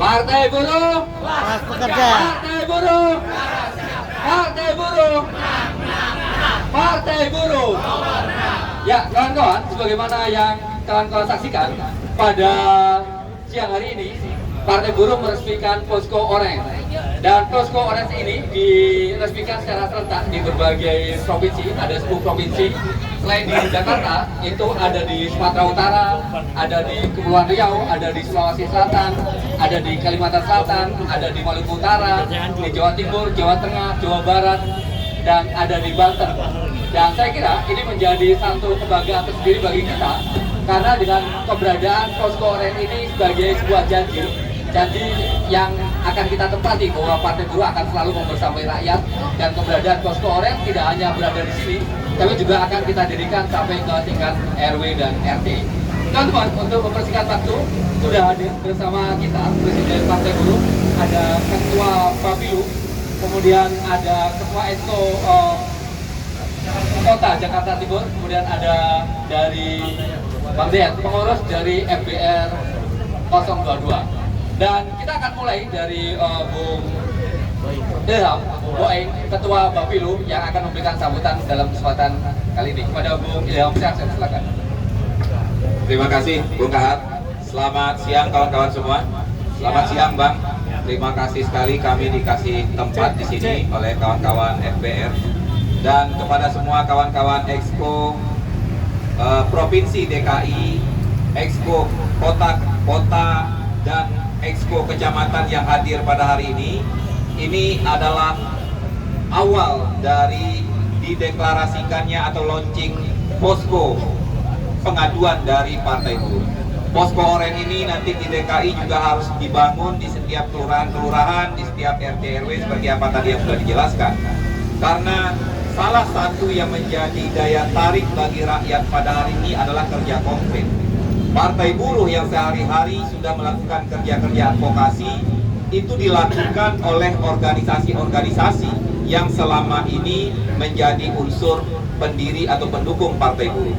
Partai Buruh, Kelas Pekerja. Partai Buruh, Partai Buruh, Partai Buruh. Ya, kawan-kawan, sebagaimana yang kawan-kawan saksikan, pada siang hari ini Partai Buruh meresmikan Posko Orange. Dan Posko Orange ini diresmikan secara serentak di berbagai provinsi, ada 10 provinsi. Selain di Jakarta, itu ada di Sumatera Utara, ada di Kepulauan Riau, ada di Sulawesi Selatan, ada di Kalimantan Selatan, ada di Maluku Utara, di Jawa Timur, Jawa Tengah, Jawa Barat, dan ada di Banten. Dan saya kira ini menjadi satu kebanggaan tersendiri bagi kita, karena dengan keberadaan Posko Orange ini sebagai sebuah janji yang akan kita tepati bahwa Partai Buruh akan selalu membersamai rakyat, dan keberadaan Posko Orange tidak hanya berada di sini, tapi juga akan kita dirikan sampai ke tingkat RW dan RT. Teman-teman, untuk mempersingkat waktu, sudah hadir bersama kita Presiden Partai Buruh, ada Ketua Bapilu, kemudian ada Ketua Exco Kota Jakarta Timur, kemudian ada dari Bang Dean, pengurus dari FBR 022. Dan kita akan mulai dari Bung Ilham Boeng, Ketua Bapilu, yang akan memberikan sambutan dalam kesempatan kali ini. Kepada Bung Ilham, silakan. Terima kasih Bung Kahar. Selamat siang kawan-kawan semua. Selamat siang Bang. Terima kasih sekali kami dikasih tempat di sini oleh kawan-kawan FBR, dan kepada semua kawan-kawan Exco Provinsi DKI, Exco Kota dan Exco Kecamatan yang hadir pada hari ini. Ini adalah awal dari dideklarasikannya atau launching posko pengaduan dari Partai Buruh. Posko Orange ini nanti di DKI juga harus dibangun di setiap kelurahan-kelurahan, di setiap RT RW seperti apa tadi yang sudah dijelaskan. Karena salah satu yang menjadi daya tarik bagi rakyat pada hari ini adalah kerja konkret. Partai Buruh yang sehari-hari sudah melakukan kerja-kerja advokasi itu dilakukan oleh organisasi-organisasi yang selama ini menjadi unsur pendiri atau pendukung Partai Buruh.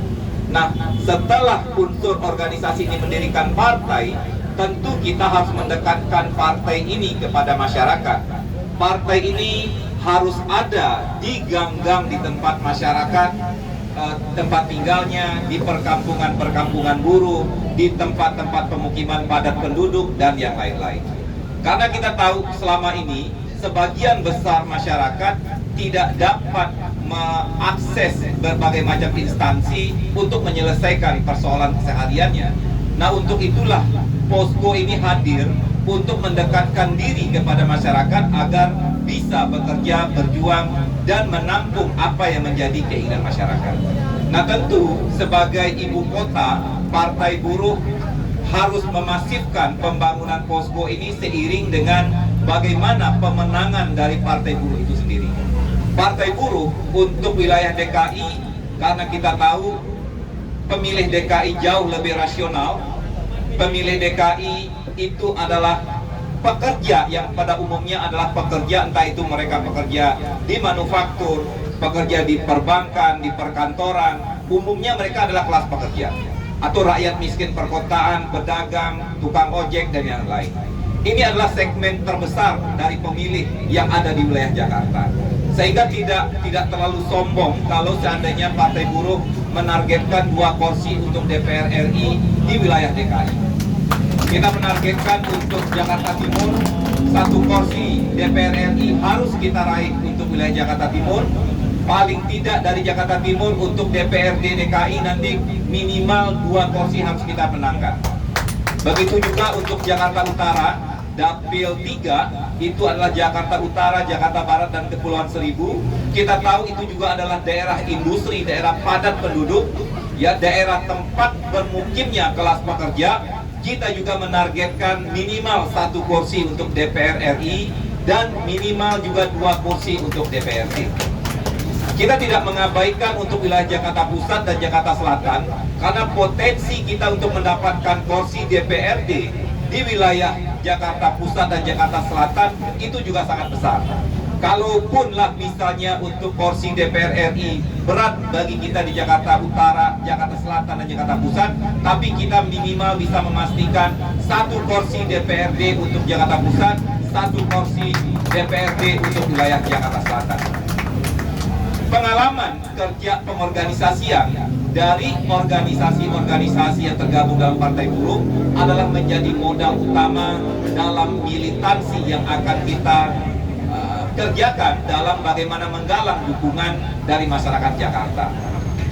Nah, setelah unsur organisasi ini mendirikan partai, tentu kita harus mendekatkan partai ini kepada masyarakat. Partai ini harus ada di gang-gang di tempat masyarakat, tempat tinggalnya, di perkampungan-perkampungan buruh, di tempat-tempat pemukiman padat penduduk, dan yang lain-lain. Karena kita tahu selama ini sebagian besar masyarakat tidak dapat mengakses berbagai macam instansi untuk menyelesaikan persoalan kesehariannya. Nah, untuk itulah posko ini hadir untuk mendekatkan diri kepada masyarakat agar bisa bekerja, berjuang, dan menampung apa yang menjadi keinginan masyarakat. Nah, tentu sebagai ibu kota, Partai Buruh harus memasifkan pembangunan posko ini seiring dengan bagaimana pemenangan dari Partai Buruh itu sendiri. Partai Buruh untuk wilayah DKI, karena kita tahu pemilih DKI jauh lebih rasional. Pemilih DKI itu adalah pekerja yang pada umumnya adalah pekerja, entah itu mereka pekerja di manufaktur, pekerja di perbankan, di perkantoran, umumnya mereka adalah kelas pekerja, atau rakyat miskin perkotaan, pedagang, tukang ojek, dan yang lain. Ini adalah segmen terbesar dari pemilih yang ada di wilayah Jakarta. Sehingga tidak terlalu sombong kalau seandainya Partai Buruh menargetkan 2 kursi untuk DPR RI di wilayah DKI. Kita menargetkan untuk Jakarta Timur 1 kursi DPR RI harus kita raih untuk wilayah Jakarta Timur. Paling tidak dari Jakarta Timur untuk DPRD DKI nanti minimal 2 kursi harus kita menangkan. Begitu juga untuk Jakarta Utara, Dapil 3 itu adalah Jakarta Utara, Jakarta Barat, dan Kepulauan Seribu. Kita tahu itu juga adalah daerah industri, daerah padat penduduk, ya, daerah tempat bermukimnya kelas pekerja. Kita juga menargetkan minimal 1 kursi untuk DPR RI dan minimal juga 2 kursi untuk DPRD. Kita tidak mengabaikan untuk wilayah Jakarta Pusat dan Jakarta Selatan, karena potensi kita untuk mendapatkan kursi DPRD di wilayah Jakarta Pusat dan Jakarta Selatan itu juga sangat besar. Kalaupun lah misalnya untuk kursi DPR RI berat bagi kita di Jakarta Utara, Jakarta Selatan, dan Jakarta Pusat, tapi kita minimal bisa memastikan satu kursi DPRD untuk Jakarta Pusat, satu kursi DPRD untuk wilayah Jakarta Selatan. Pengalaman kerja pengorganisasian dari organisasi-organisasi yang tergabung dalam Partai Buruh adalah menjadi modal utama dalam militansi yang akan kita kerjakan dalam bagaimana menggalang dukungan dari masyarakat Jakarta.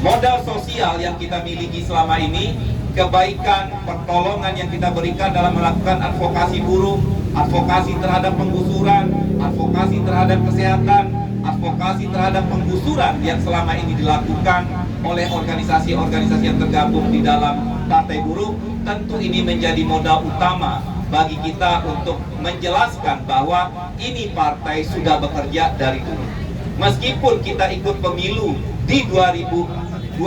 Modal sosial yang kita miliki selama ini, kebaikan, pertolongan yang kita berikan dalam melakukan advokasi buruh, advokasi terhadap penggusuran, advokasi terhadap kesehatan, advokasi terhadap penggusuran yang selama ini dilakukan oleh organisasi-organisasi yang tergabung di dalam Partai Buruh, tentu ini menjadi modal utama bagi kita untuk menjelaskan bahwa ini partai sudah bekerja dari dulu. Meskipun kita ikut pemilu di 2024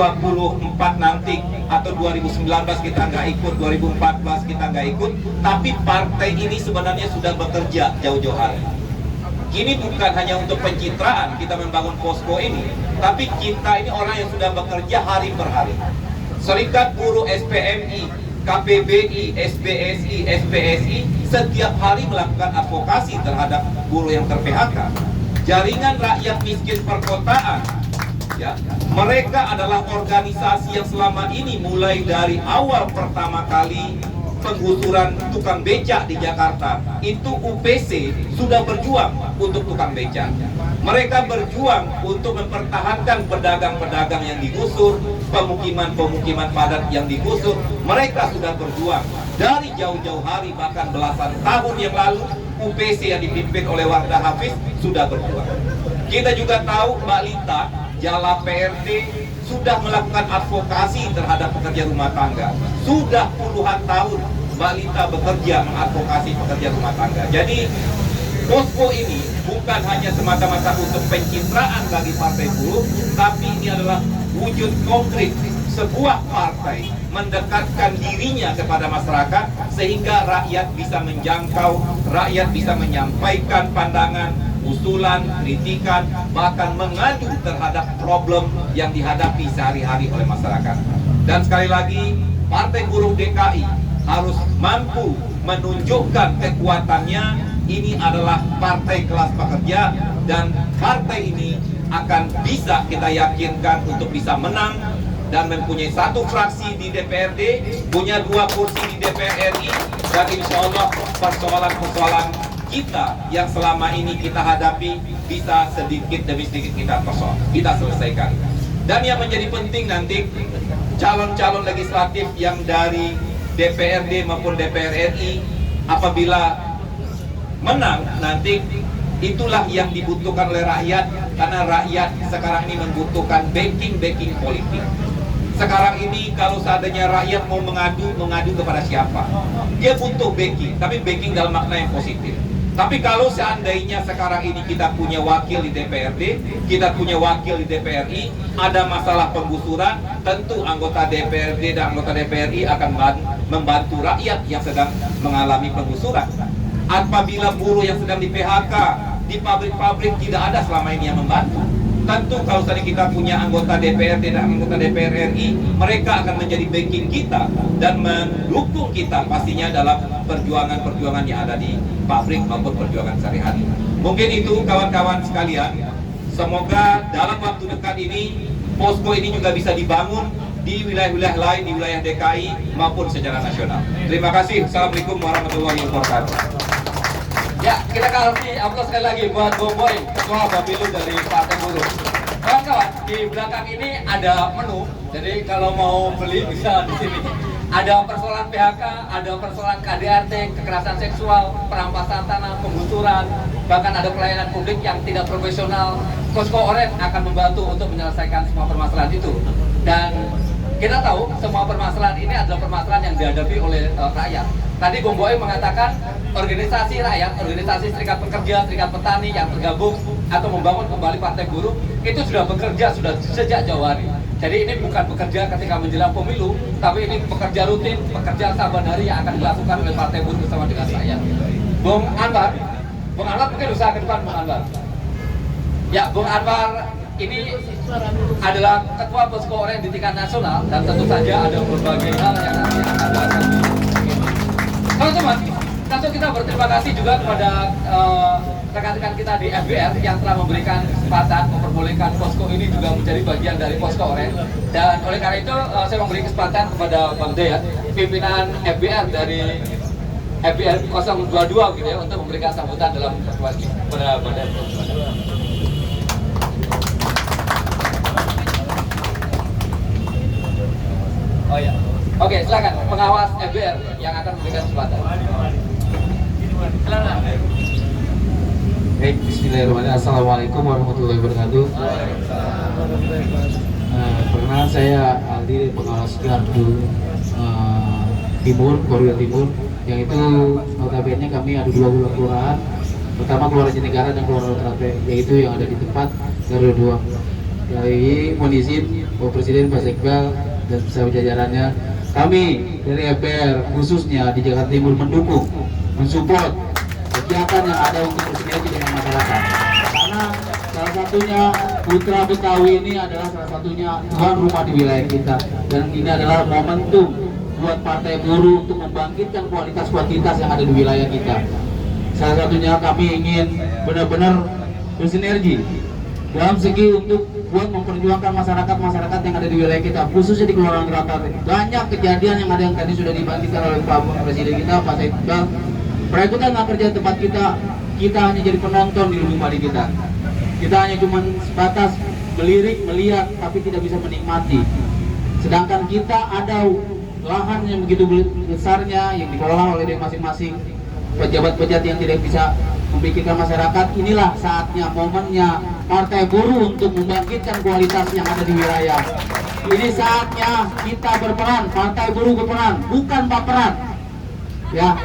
nanti atau 2019 kita nggak ikut, 2014 kita nggak ikut, tapi partai ini sebenarnya sudah bekerja jauh-jauh hari. Ini bukan hanya untuk pencitraan kita membangun posko ini, tapi kita ini orang yang sudah bekerja hari per hari. Serikat Buruh SPMI, KPBI, SBSI, SPSI setiap hari melakukan advokasi terhadap buruh yang ter-PHK. Jaringan rakyat miskin perkotaan, ya, mereka adalah organisasi yang selama ini mulai dari awal pertama kali penggusuran tukang becak di Jakarta, itu UPC sudah berjuang untuk tukang becak. Mereka berjuang untuk mempertahankan pedagang-pedagang yang digusur, pemukiman-pemukiman padat yang digusur. Mereka sudah berjuang dari jauh-jauh hari, bahkan belasan tahun yang lalu. UPC yang dipimpin oleh Wardah Hafiz sudah berjuang. Kita juga tahu Mbak Lita, Jala PRT, sudah melakukan advokasi terhadap pekerja rumah tangga. Sudah puluhan tahun Mbak Lita bekerja mengadvokasi pekerja rumah tangga. Jadi posko ini bukan hanya semata-mata untuk pencitraan bagi Partai Buruh, tapi ini adalah wujud konkret sebuah partai mendekatkan dirinya kepada masyarakat sehingga rakyat bisa menjangkau, rakyat bisa menyampaikan pandangan, usulan, kritikan, bahkan mengadu terhadap problem yang dihadapi sehari-hari oleh masyarakat. Dan sekali lagi, Partai Buruh DKI harus mampu menunjukkan kekuatannya. Ini adalah partai kelas pekerja dan partai ini akan bisa kita yakinkan untuk bisa menang dan mempunyai satu fraksi di DPRD, punya 2 kursi di DPR RI, dan insya Allah persoalan-persoalan kita yang selama ini kita hadapi bisa sedikit demi sedikit kita selesaikan. Dan yang menjadi penting nanti calon-calon legislatif yang dari DPRD maupun DPR RI apabila menang nanti, itulah yang dibutuhkan oleh rakyat, karena rakyat sekarang ini membutuhkan backing politik. Sekarang ini kalau seandainya rakyat mau mengadu kepada siapa? Dia butuh backing, tapi backing dalam makna yang positif. Tapi kalau seandainya sekarang ini kita punya wakil di DPRD, kita punya wakil di DPRI, ada masalah penggusuran, tentu anggota DPRD dan anggota DPRI akan membantu rakyat yang sedang mengalami penggusuran. Apabila buruh yang sedang di PHK, di pabrik-pabrik tidak ada selama ini yang membantu. Tentu kalau tadi kita punya anggota DPRD dan anggota DPR RI, mereka akan menjadi backing kita dan mendukung kita pastinya dalam perjuangan-perjuangan yang ada di pabrik maupun perjuangan sehari-hari. Mungkin itu kawan-kawan sekalian, semoga dalam waktu dekat ini posko ini juga bisa dibangun di wilayah-wilayah lain, di wilayah DKI maupun secara nasional. Terima kasih. Assalamualaikum warahmatullahi wabarakatuh. Ya, kita kasih aplaus sekali lagi buat Bung Boy, Ketua Bapilu dari Partai Buruh. Kawan-kawan, di belakang ini ada menu, jadi kalau mau beli bisa di sini. Ada persoalan PHK, ada persoalan KDRT, kekerasan seksual, perampasan tanah, penggusuran, bahkan ada pelayanan publik yang tidak profesional. Posko Oren akan membantu untuk menyelesaikan semua permasalahan itu. Dan kita tahu semua permasalahan ini adalah permasalahan yang dihadapi oleh rakyat. Tadi Bung Boy mengatakan organisasi rakyat, organisasi serikat pekerja, serikat petani yang tergabung atau membangun kembali Partai Buruh itu sudah bekerja sudah sejak jauh hari. Jadi ini bukan bekerja ketika menjelang pemilu, tapi ini pekerja rutin, pekerja saban hari yang akan dilakukan oleh Partai Buruh bersama dengan rakyat. Bung Anwar mungkin usaha ke depan Bung Anwar. Ya, Bung Anwar ini adalah Ketua Posko Oranye di tingkat nasional dan tentu saja ada berbagai hal yang nanti akan dilakukan. Teman-teman, langsung kita berterima kasih juga kepada rekan-rekan kita di FBR yang telah memberikan kesempatan memperbolehkan posko ini juga menjadi bagian dari Posko Oranye. Dan oleh karena itu saya memberi kesempatan kepada Bang Dayat, pimpinan FBR dari FBR 022 gitu ya, untuk memberikan sambutan dalam pertemuan pada Oh ya. Oke, silakan pengawas FBR yang akan memberikan kesempatan. Baik, bismillahirrahmanirrahim. Assalamualaikum warahmatullahi wabarakatuh. Perkenalkan saya Aldi, pengawas Gardu Timur, Koridor Timur. Yang itu notabene kami ada 2 kelurahan. Pertama Kelurahan Jatinegara dan Kelurahan Trate, yaitu yang ada di tempat Gardu 2. Dari mohon izin Bapak Presiden, Pak Sekbal dan beserta jajarannya, kami dari FBR khususnya di Jakarta Timur mendukung, mensupport kegiatan yang ada untuk bersinergi dengan masyarakat. Karena salah satunya Putra Betawi ini adalah salah satunya tuan rumah di wilayah kita, dan ini adalah momentum buat Partai Buruh untuk membangkitkan kualitas yang ada di wilayah kita. Salah satunya kami ingin benar-benar bersinergi dalam segi untuk buat memperjuangkan masyarakat yang ada di wilayah kita, khususnya di Kelurahan Trate. Banyak kejadian yang ada yang tadi sudah dibangkitkan oleh Pak Presiden kita, Pak Sekbal. Perekrutan kerja tempat kita hanya jadi penonton di lubung padi kita. Kita hanya cuma sebatas melirik, melihat, tapi tidak bisa menikmati. Sedangkan kita ada lahan yang begitu besarnya yang dikelola oleh masing-masing pejabat-pejabat yang tidak bisa memikirkan masyarakat. Inilah saatnya, momennya Partai Buruh untuk membangkitkan kualitas yang ada di wilayah. Ini saatnya kita berperan, Partai Buruh berperan, bukan baperan. Ya,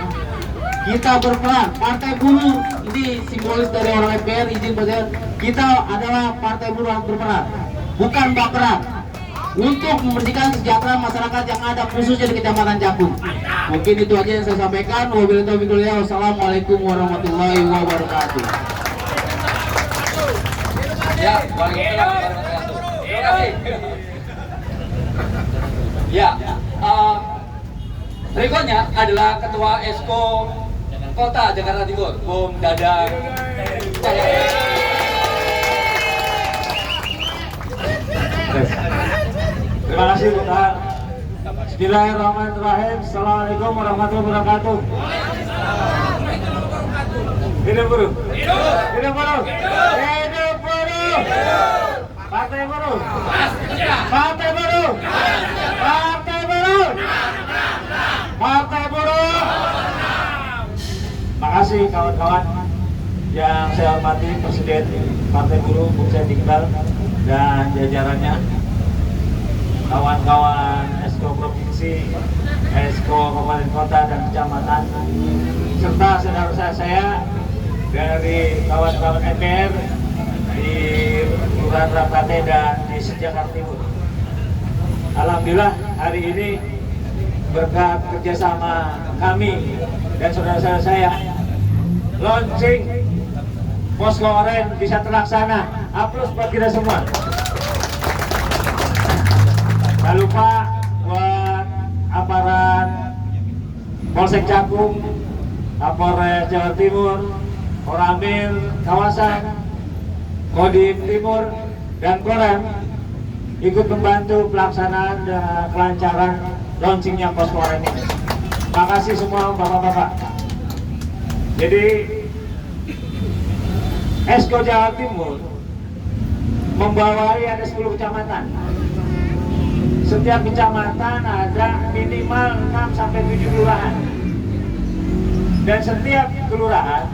kita berperan. Partai Buruh ini simbolis dari orang FBR, izin saja. Kita adalah Partai Buruh yang berperan, bukan baperan, untuk membersihkan kesejahteraan masyarakat yang ada khususnya di Kecamatan Cakung. Mungkin itu aja yang saya sampaikan. Wabillahi taufiq wal hidayah. Wassalamualaikum warahmatullahi wabarakatuh. Ya, waalaikumsalam warahmatullahi wabarakatuh. Terima kasih. Ya, berikutnya adalah Ketua Esko Kota Jakarta Timur, Bung Dadang. Terima kasih Bung Dahar. Bismillahirrahmanirrahim. Assalamualaikum warahmatullahi wabarakatuh. Hidup buruh. Hidup buruh. Hidup buruh. Partai Buruh. Partai Buruh. Partai Buruh. Partai Buruh. Makasih kawan-kawan yang saya hormati, Presiden Partai Buruh Bung Said Iqbal dan jajarannya, kawan-kawan Esko Provinsi, Esko Kabupaten Kota dan Kecamatan, serta saudara saya dari kawan-kawan FBR di Kelurahan Trate dan di Jakarta Timur. Alhamdulillah hari ini berkat kerjasama kami dan saudara-saudara saya, launching Posko Oranye bisa terlaksana. Aplaus buat kita semua. Tak lupa buat aparat Polsek Cakung, Kapolres Jawa Timur, Koramil kawasan, Kodim Timur, dan Korem ikut membantu pelaksanaan dan kelancaran launchingnya Posko Oranye ini. Makasih semua bapak-bapak. Jadi Esko Jawa Timur membawahi ada 10 kecamatan. Setiap kecamatan ada minimal 6-7 kelurahan. Dan setiap kelurahan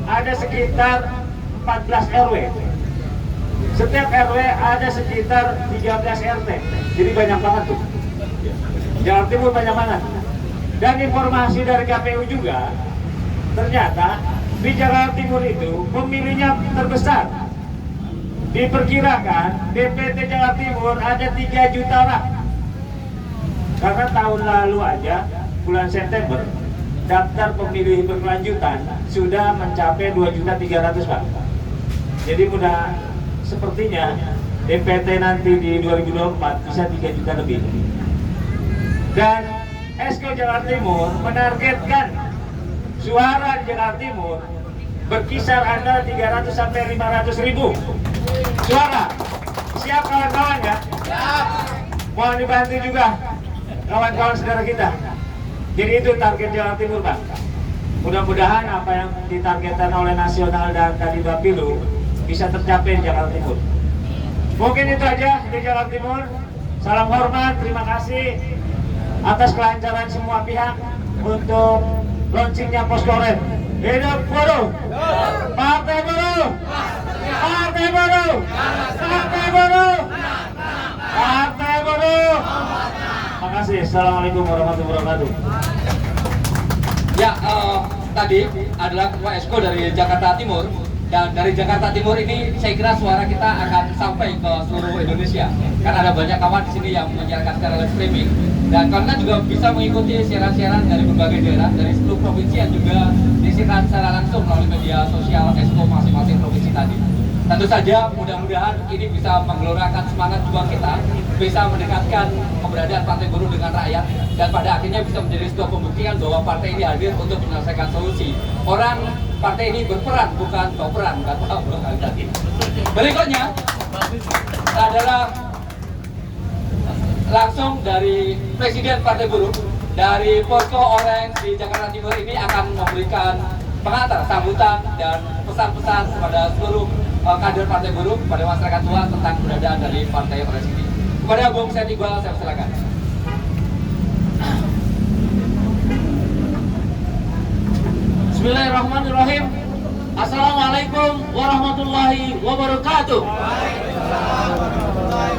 ada sekitar 14 RW. Setiap RW ada sekitar 13 RT. Jadi banyak banget tuh. Jawa Timur banyak banget. Dan informasi dari KPU juga, ternyata di Jakarta Timur itu pemilihnya terbesar. Diperkirakan DPT Jawa Timur ada 3 juta orang. Karena tahun lalu aja bulan September daftar pemilih berkelanjutan sudah mencapai 2.300.000 Pak. Jadi sepertinya DPT nanti di 2024 bisa 3 juta lebih. Dan Esko Jawa Timur menargetkan suara di Jakarta Timur berkisar antara 300 sampai 500 ribu suara. Siap kawan-kawan ya? Siap. Mohon dibantu juga kawan-kawan saudara kita. Jadi itu target Jawa Timur, Pak. Mudah-mudahan apa yang ditargetkan oleh nasional dan tadi Bapilu bisa tercapai di Jakarta Timur. Mungkin itu aja di Jakarta Timur. Salam hormat, terima kasih atas kelancaran semua pihak untuk launchingnya Posko Oren. Hidup buruh, Partai Buruh, Partai Buruh, Partai Buruh, Partai Buruh. Terima kasih. Assalamualaikum warahmatullahi wabarakatuh. Ya, tadi adalah Ketua Esko dari Jakarta Timur. Dan dari Jakarta Timur ini saya kira suara kita akan sampai ke seluruh Indonesia. Karena ada banyak kawan di sini yang menyiarkan secara live streaming. Dan kalian juga bisa mengikuti siaran-siaran dari berbagai daerah, dari 10 provinsi yang juga disiarkan secara langsung melalui media sosial Esko masing-masing provinsi tadi. Tentu saja mudah-mudahan ini bisa menggelorakan semangat juang kita, bisa mendekatkan keberadaan Partai Buruh dengan rakyat, dan pada akhirnya bisa menjadi sebuah pembuktian bahwa partai ini hadir untuk menyelesaikan solusi. Orang partai ini berperan, bukan berperan, kata Bang Ali tadi. Berikutnya adalah langsung dari Presiden Partai Buruh dari Posko Orange di Jakarta Timur ini akan memberikan pengantar sambutan dan pesan-pesan kepada seluruh kader Partai Buruh, kepada masyarakat tua tentang keberadaan dari Partai Orange ini. Kepada Bung Seti Iqbal, saya silakan. Bismillahirrahmanirrahim. Assalamualaikum warahmatullahi wabarakatuh.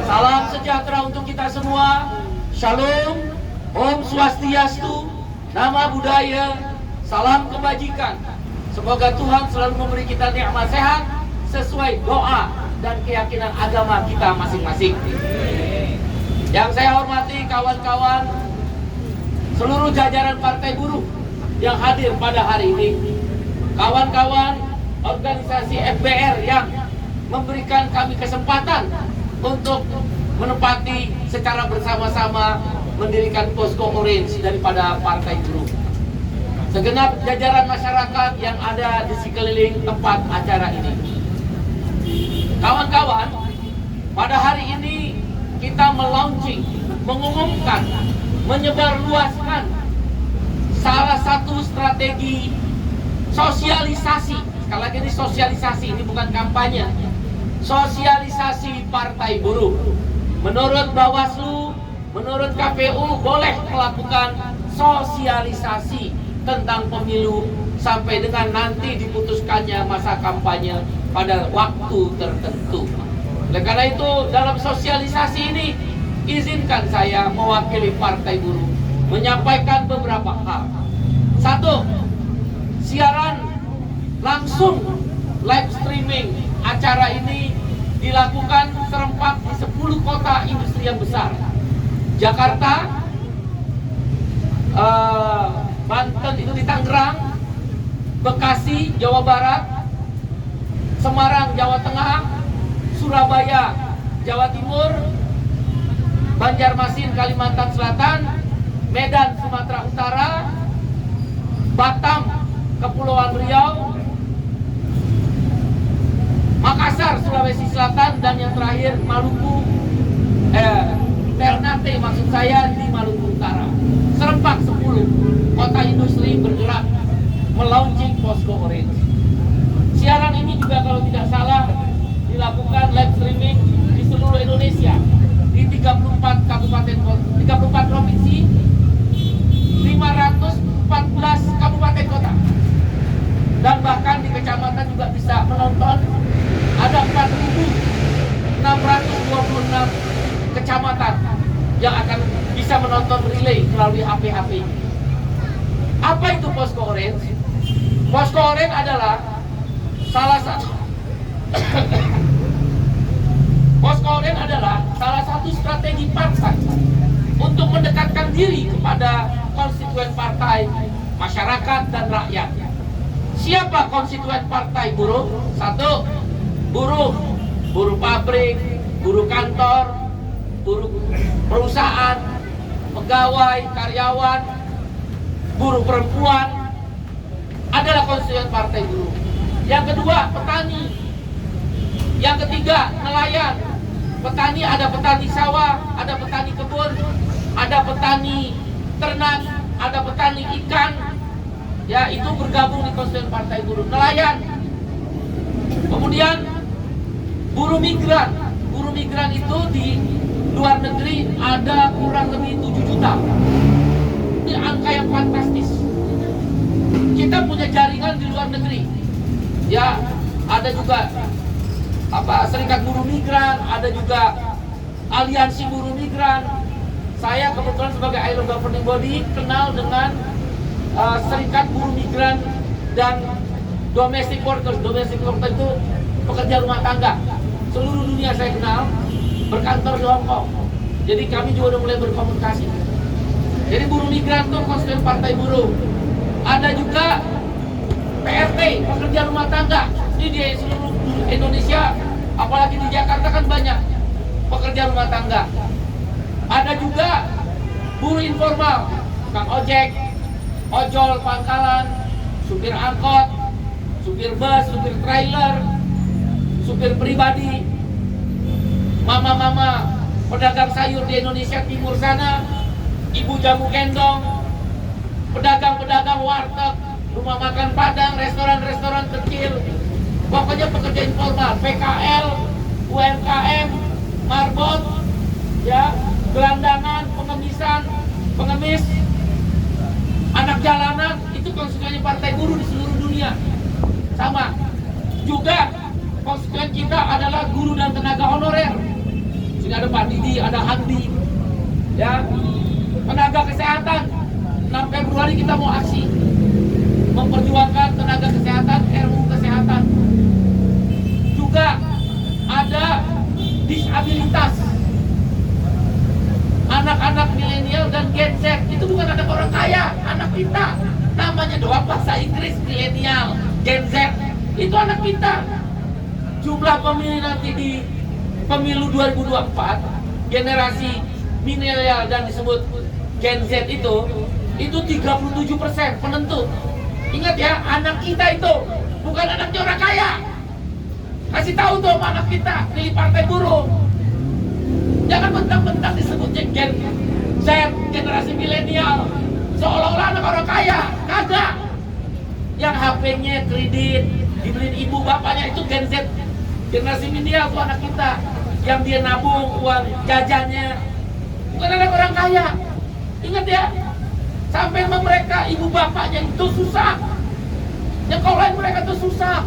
Salam sejahtera untuk kita semua. Shalom, Om Swastiastu, Nama Budaya, salam kebajikan. Semoga Tuhan selalu memberi kita nikmat sehat sesuai doa dan keyakinan agama kita masing-masing. Yang saya hormati kawan-kawan seluruh jajaran Partai Buruh yang hadir pada hari ini, kawan-kawan organisasi FBR yang memberikan kami kesempatan untuk menempati secara bersama-sama mendirikan Posko Orange daripada Partai Buruh. Segenap jajaran masyarakat yang ada di sekeliling tempat acara ini. Kawan-kawan, pada hari ini kita melaunching, mengumumkan, menyebarluaskan salah satu strategi sosialisasi. Sekali lagi ini sosialisasi, ini bukan kampanye. Sosialisasi Partai Buruh. Menurut Bawaslu, menurut KPU boleh melakukan sosialisasi tentang pemilu sampai dengan nanti diputuskannya masa kampanye pada waktu tertentu. Oleh karena itu, dalam sosialisasi ini izinkan saya mewakili Partai Buruh menyampaikan beberapa hal. Satu, siaran langsung live streaming acara ini dilakukan serempak di 10 kota industri yang besar. Jakarta, Banten itu di Tangerang, Bekasi, Jawa Barat, Semarang, Jawa Tengah, Surabaya, Jawa Timur, Banjarmasin, Kalimantan Selatan, Medan, Sumatera Utara, Batam, Kepulauan Riau, Makassar, Sulawesi Selatan, dan yang terakhir Maluku, Ternate maksud saya di Maluku Utara. Serempak 10 kota industri bergerak melaunching Posko Orange. Siaran ini juga kalau tidak salah dilakukan live streaming di seluruh Indonesia, di 34 kabupaten, 34 provinsi, 514 kabupaten kota, dan bahkan di kecamatan juga bisa menonton. Ada 4.626 kecamatan yang akan bisa menonton relay melalui HP-HP. Apa itu Posko Orange? Posko Orange adalah salah satu Posko Orange adalah salah satu strategi partai untuk mendekatkan diri kepada konstituen partai, masyarakat, dan rakyat. Siapa konstituen Partai Buruh? Satu, buruh, buruh pabrik, buruh kantor, buruh perusahaan, pegawai, karyawan, buruh perempuan adalah konstituen partai buruh. Yang kedua, petani. Yang ketiga, nelayan. Petani, ada petani sawah, ada petani kebun, ada petani ternak, ada petani ikan. Ya, itu bergabung di konstituen partai buruh. Nelayan. Kemudian buruh migran. Buruh migran itu di luar negeri ada kurang lebih 7 juta. Ini angka yang fantastis. Kita punya jaringan di luar negeri. Ya, ada juga serikat buruh migran, ada juga aliansi buruh migran. Saya kebetulan sebagai ILO governing body kenal dengan serikat buruh migran dan domestic workers. Domestic workers itu pekerja rumah tangga. Seluruh dunia saya kenal, berkantor di Hong Kong. Jadi kami juga udah mulai berkomunikasi. Jadi buruh migran itu konstituen partai buruh. Ada juga PRT, pekerja rumah tangga. Ini di seluruh Indonesia, apalagi di Jakarta kan banyak pekerja rumah tangga. Ada juga buruh informal, tukang ojek, ojol pangkalan, supir angkot, supir bus, supir trailer, supir pribadi, mama-mama pedagang sayur di Indonesia Timur sana, ibu jamu gendong, pedagang-pedagang warteg, rumah makan Padang, restoran-restoran kecil, pokoknya pekerja informal, PKL, UMKM, marbot, ya, gelandangan, pengemis, anak jalanan, itu konstituen partai buruh di seluruh dunia. Sama. Juga konstituen kita adalah guru dan tenaga honorer. Sini ada Pak Didi, ada Handi, ya, tenaga kesehatan. 6 Februari kita mau aksi memperjuangkan tenaga kesehatan, RUU kesehatan. Juga ada disabilitas, anak-anak milenial dan Gen Z. Itu bukan anak orang kaya, anak kita. Namanya doang bahasa Inggris, milenial, Gen Z. Itu anak kita. Jumlah pemilih nanti di pemilu 2024, generasi milenial dan disebut Gen Z itu 37% penentu. Ingat ya, anak kita itu bukan anaknya orang kaya. Kasih tahu tuh sama anak kita, pilih partai buruh. Jangan mentang-mentang disebutnya Gen Z, generasi milenial, seolah-olah anak orang kaya. Kagak. Yang HP-nya kredit, dibeliin ibu bapaknya, itu Gen Z, generasi milenial tuh anak kita. Yang dia nabung uang jajannya, bukan anak orang kaya. Ingat ya, sampai mereka ibu bapaknya itu susah, nyekolahin mereka tuh susah,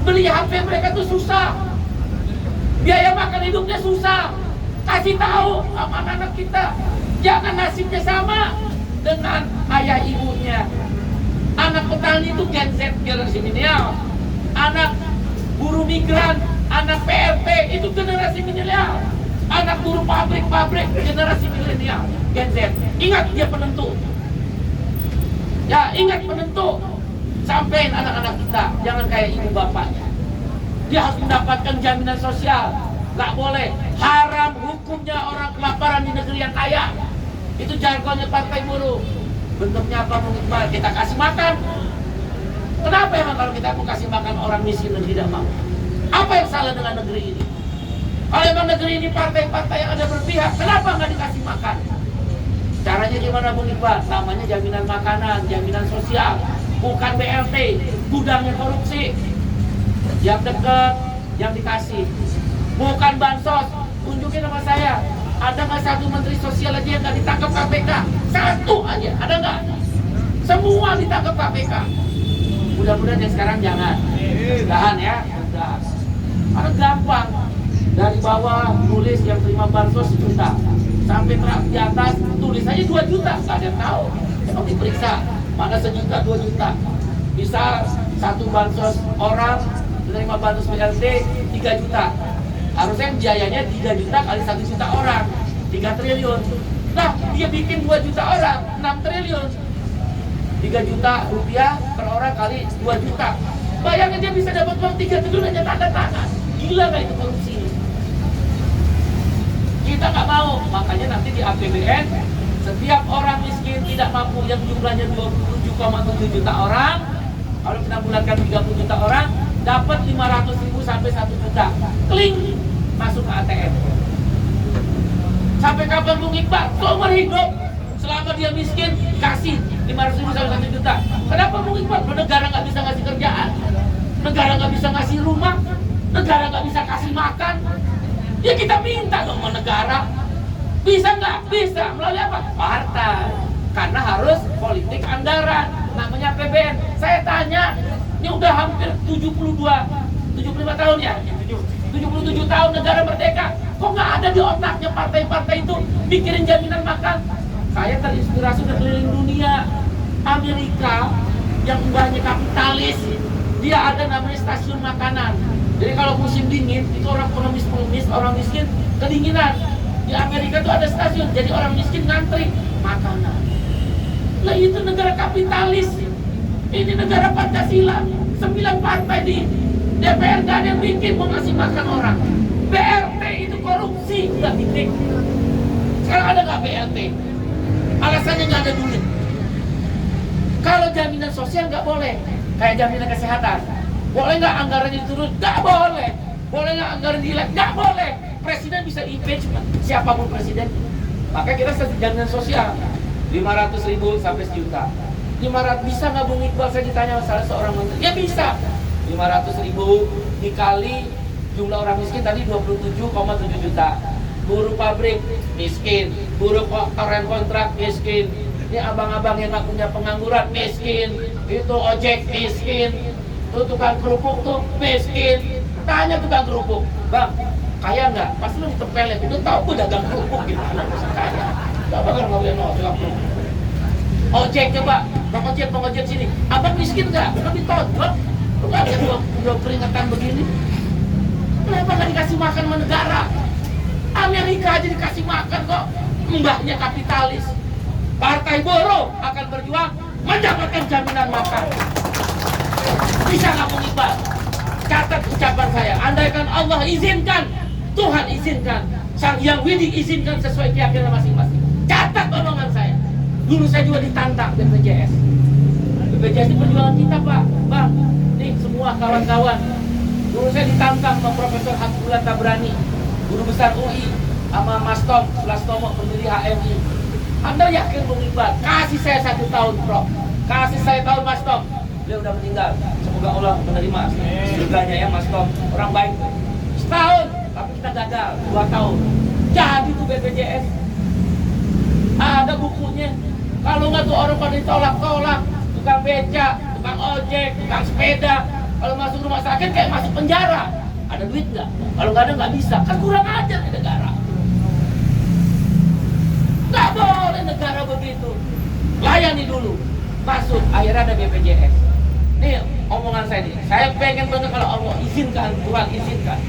beli HP mereka tuh susah, biaya makan hidupnya susah. Kasih tahu sama anak kita, jangan nasibnya sama dengan ayah ibunya. Anak petani itu Gen Z, generasi milenial. Anak buruh migran, anak PRT itu generasi milenial. Anak buruh pabrik generasi milenial, Gen Z. Ingat, dia penentu. Ya, ingat penentu. Sampein anak-anak kita, jangan kayak ibu bapaknya. Dia harus mendapatkan jaminan sosial. Gak boleh. Haram hukumnya orang kelaparan di negeri yang kaya. Itu jargonnya partai buruh. Bentuknya apa Bung Iqbal? Kita kasih makan. Kenapa emang kalau kita mau kasih makan orang miskin dan tidak mau? Apa yang salah dengan negeri ini? Kalau emang negeri ini partai-partai yang ada berpihak, kenapa nggak dikasih makan? Caranya gimana Bung Iqbal? Namanya jaminan makanan, jaminan sosial. Bukan BLT, gudangnya korupsi. Yang dekat, yang dikasih. Bukan bansos. Tunjukin sama saya, ada nggak satu menteri sosial aja yang nggak ditangkap KPK? Satu aja, ada nggak? Semua ditangkap KPK. Mudah-mudahan yang sekarang jangan. Mudahan ya, mudah. Karena gampang. Dari bawah tulis yang terima bansos 1 juta, sampai di atas tulis aja 2 juta, nggak ada yang tahu. Emang diperiksa mana 1 juta, 2 juta. Bisa satu bansos orang menerima bansos BLT 3 juta. Harusnya biayanya 3 juta kali 1 juta orang, 3 triliun. Nah, dia bikin 2 juta orang, 6 triliun. 3 juta rupiah per orang kali 2 juta. Bayangin dia bisa dapat uang 3 triliun hanya tanda tangan. Gila nggak itu korupsi ini? Kita nggak mau, makanya nanti di APBN setiap orang miskin tidak mampu yang jumlahnya 27,7 juta orang, kalau kita bulatkan 30 juta orang, dapat 500.000 sampai 1 juta. Kling, masuk ke ATM. Sampai kapan Bung Iqbal? Seumur hidup, selama dia miskin, kasih 500.000 sampai 1 juta. Kenapa Bung Iqbal? Negara nggak bisa ngasih kerjaan, negara nggak bisa ngasih rumah, negara nggak bisa kasih makan. Ya kita minta dong sama negara. Bisa nggak? Bisa. Melalui apa? Partai. Karena harus politik anggaran. Namanya APBN. Saya tanya, ini udah hampir 75 tahun ya? 77 tahun negara merdeka. Kok nggak ada di otaknya partai-partai itu mikirin jaminan makan? Saya terinspirasi dari keliling dunia. Amerika yang banyak kapitalis, dia ada namanya stasiun makanan. Jadi kalau musim dingin, itu orang pengemis, orang miskin kedinginan. Di Amerika itu ada stasiun, jadi orang miskin ngantri makanan. Lah itu negara kapitalis. Ini negara Pancasila. 9 partai di DPR gak ada yang bikin mau ngasih makan orang. BLT itu korupsi, udah titik. Sekarang ada nggak BLT? Alasannya nggak ada duit. Kalau jaminan sosial nggak boleh, kayak jaminan kesehatan. Boleh nggak anggarannya diturun? Nggak boleh. Boleh nggak anggaran dilek? Nggak boleh. Presiden bisa impeachment, siapapun presiden. Maka kita kasih jaminan sosial 500.000 sampai 1 juta. 500 bisa nggak Bung Iqbal? Saya ditanya salah seorang menteri. Ya bisa. 500.000 dikali jumlah orang miskin tadi 27,7 juta. Buruh pabrik miskin, buruh orang kontrak miskin. Ini abang-abang yang nggak punya pengangguran miskin. Itu ojek miskin. Tuh tukang kerupuk tuh miskin. Tanya tukang kerupuk, bang, kaya nggak? Pasti lu ditempelin. Itu tahu gue dagang kerupuk gimana bisa kaya? Gak bakal nggak boleh tukang kerupuk. Ojek coba, bang ojek sini. Abang miskin nggak? Lu ditodok. Lu nggak ada dua peringatan begini. Kenapa nggak dikasih makan sama negara? Amerika aja dikasih makan kok. Mbahnya kapitalis. Partai buruh akan berjuang mendapatkan jaminan makan. Bisa nggak Bung Iqbal? Catat ucapan saya. Andaikan Allah izinkan, Tuhan izinkan, Sang Hyang Widi izinkan sesuai keyakinan masing-masing. Catat omongan saya. Dulu saya juga ditantang BPJS. BPJS itu perjuangan kita Pak. Bang, nih semua kawan-kawan. Dulu saya ditantang sama Profesor Hasbullah Tabrani, guru besar UI, sama Mas Tom Sulastomo, pendiri HMI. Anda yakin Bung Iqbal? Kasih saya 1 tahun Prof. Kasih saya tahun Mas Tom. Beliau udah meninggal. Semoga Allah menerima surganya ya Mas Tom. Orang baik. Setahun, tapi kita gagal 2 tahun. Jadi tuh BPJS. Ada bukunya. Kalau nggak tuh orang pada ditolak-tolak, tukang beca, tukang ojek, tukang sepeda. Kalau masuk rumah sakit kayak masuk penjara. Ada duit nggak? Kalau nggak ada nggak bisa. Kan kurang ajar di negara. Nggak boleh negara begitu. Layani dulu. Masuk, akhirnya ada BPJS. Nih omongan saya nih. Saya pengen banget kalau Allah izinkan, Tuhan izinkan.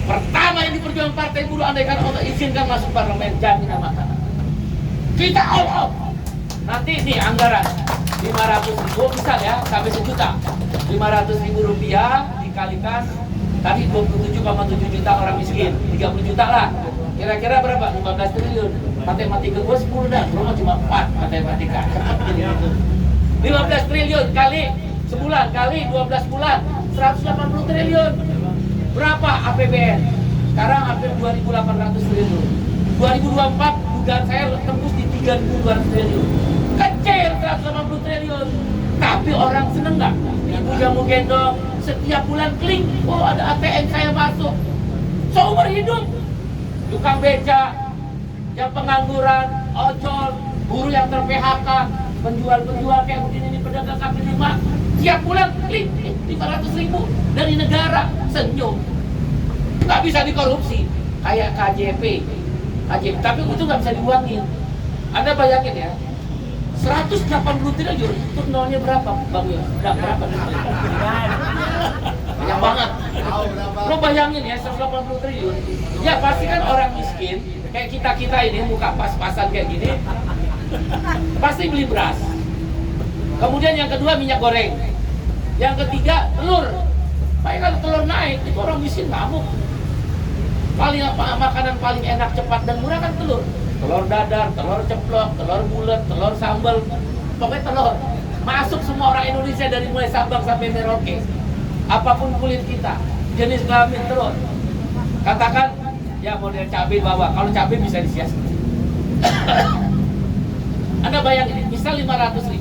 Pertama yang diperjuangkan Partai Buruh, andaikan Allah izinkan masuk parlemen, jaminan makanan. Kita all out. Nanti nih anggaran 500.000 bisa ya sampai 1 juta. 500.000 rupiah dikalikan tadi 27,7 juta orang miskin, 30 juta lah. Kira-kira berapa? 15 triliun. Matematika gue 10 dah, gue cuma 4 matematika. 15 triliun kali sebulan kali 12 bulan 180 triliun. Berapa APBN? Sekarang hampir 2.800 triliun. 2024 dugaan saya tembus di 3.200 triliun. Kecil 180 triliun. Tapi orang seneng nggak? Ibu jamu gendong setiap bulan klik, oh ada ATM saya masuk. Seumur hidup tukang beca, yang pengangguran, ojol, buruh yang ter-PHK, penjual-penjual kayak begini nih, pedagang kaki lima, tiap bulan klik 500.000 dari negara, senyum. Nggak bisa dikorupsi kayak KJP, tapi itu nggak bisa diuangin. Anda bayangin ya, 180 triliun itu nolnya berapa Bang Yos? Berapa? Banyak banget. Lo bayangin ya 180 triliun. Ya pasti kan orang miskin kayak kita ini muka pas-pasan kayak gini pasti beli beras. Kemudian yang kedua minyak goreng. Yang ketiga telur. Makanya kalau telur naik, itu orang miskin ngamuk. Paling apa, makanan paling enak, cepat dan murah kan telur. Telur dadar, telur ceplok, telur bulat, telur sambal, pokoknya telur. Masuk semua orang Indonesia dari mulai Sabang sampai Merauke. Apapun kulit kita, jenis kelamin telur. Katakan, ya model cabai bawa. Kalau cabai bisa disiasati. Anda bayangin, misal 500.000,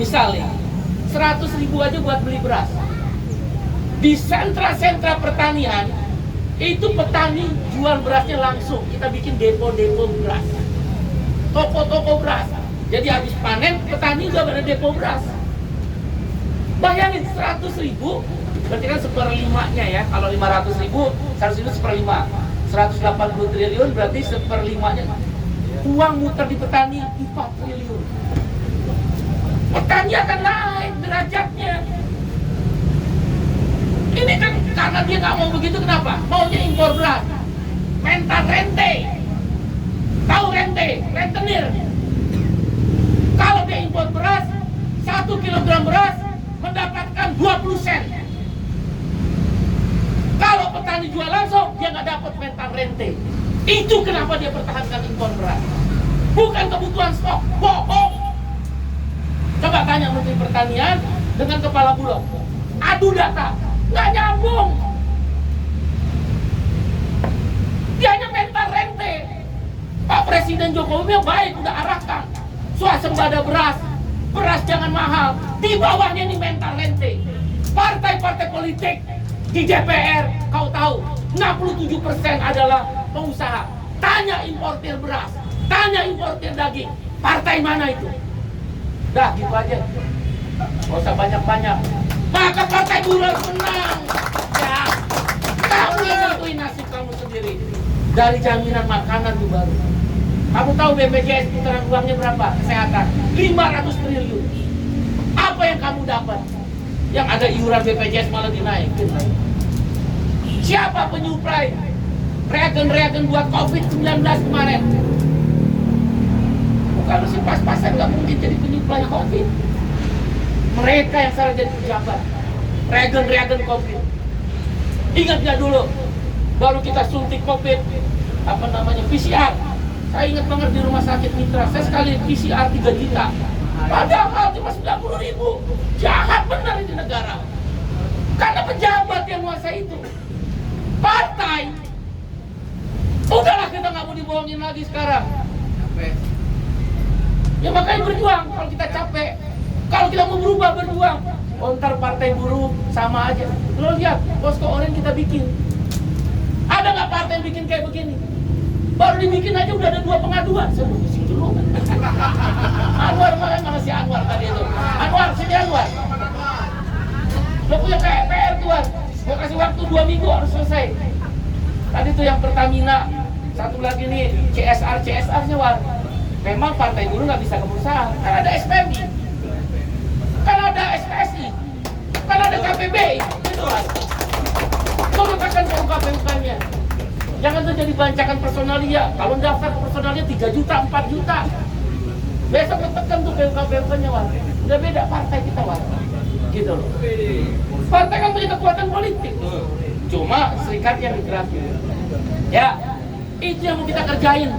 misalnya 100.000 aja buat beli beras. Di sentra-sentra pertanian, itu petani jual berasnya langsung. Kita bikin depo-depo beras, toko-toko beras. Jadi habis panen, petani juga ada depo beras. Bayangin 100.000, berarti kan 1/5-nya ya. Kalau 500.000, 100.000 1/5. 180 triliun berarti 1/5-nya. Uang muter di petani 4 triliun. Petani akan naik derajatnya. Ini kan karena dia nggak mau begitu, kenapa? Maunya impor beras. Mental rente. Tahu rente? Rentenir. Kalau dia impor beras, 1 kilogram beras mendapatkan 20 sen. Kalau petani jual langsung, dia nggak dapat mental rente. Itu kenapa dia pertahankan impor beras. Bukan kebutuhan stok, bohong. Coba tanya Menteri Pertanian dengan Kepala Bulog. Adu data, nggak nyambung. Dia hanya mental rente. Pak Presiden Jokowi yang baik udah arahkan swasembada beras, beras jangan mahal. Di bawahnya ini mental rente. Partai-partai politik di DPR, kau tahu 67% adalah pengusaha. Tanya importir beras, tanya importir daging. Partai mana itu? Dah gitu aja, gak usah banyak-banyak. Maka partai buruh menang. Ya, kamu yang nentuin nasib kamu sendiri. Dari jaminan makanan itu baru. Kamu tahu BPJS putaran uangnya berapa? Kesehatan 500 triliun. Apa yang kamu dapat? Yang ada iuran BPJS malah dinaikin. Siapa penyuplai reagen-reagen buat COVID-19 kemarin? Kalau si pas-pasan nggak mungkin jadi penyuplai COVID. Mereka yang salah jadi pejabat. Reagen-reagen COVID. Ingat nggak dulu? Baru kita suntik COVID, apa namanya, PCR. Saya ingat banget di rumah sakit Mitra, saya sekali PCR 3 juta. Padahal cuma 90.000. Jahat benar ini negara. Karena pejabat yang menguasai itu. Partai. Udahlah, kita nggak mau dibohongin lagi sekarang. Ya makanya berjuang. Kalau kita capek, kalau kita mau berubah, berjuang. Ntar partai buruh sama aja. Lo lihat, posko oranye kita bikin. Ada nggak partai yang bikin kayak begini? Baru dibikin aja udah ada 2 pengaduan. Saya mau bising dulu. Anwar, mana si Anwar tadi itu? Anwar, sini Anwar. Lo punya kayak PR tuan. Gue kasih waktu 2 minggu harus selesai. Tadi tuh yang Pertamina, satu lagi nih CSR-nya War. Memang partai buruh nggak bisa ke perusahaan, karena ada SPMI, karena ada SPSI, karena ada KPBI, gitu War. Kau letakkan ke UKP-UKP-nya. Jangan tuh jadi bancakan personalia. Kalau daftar ke personalia 3 juta, 4 juta. Besok letakkan tuh ke UKP-UKP-nya War. Udah beda partai kita War. Gitu loh. Partai kan punya kekuatan politik. Cuma serikat yang digerakin. Ya, itu yang mau kita kerjain.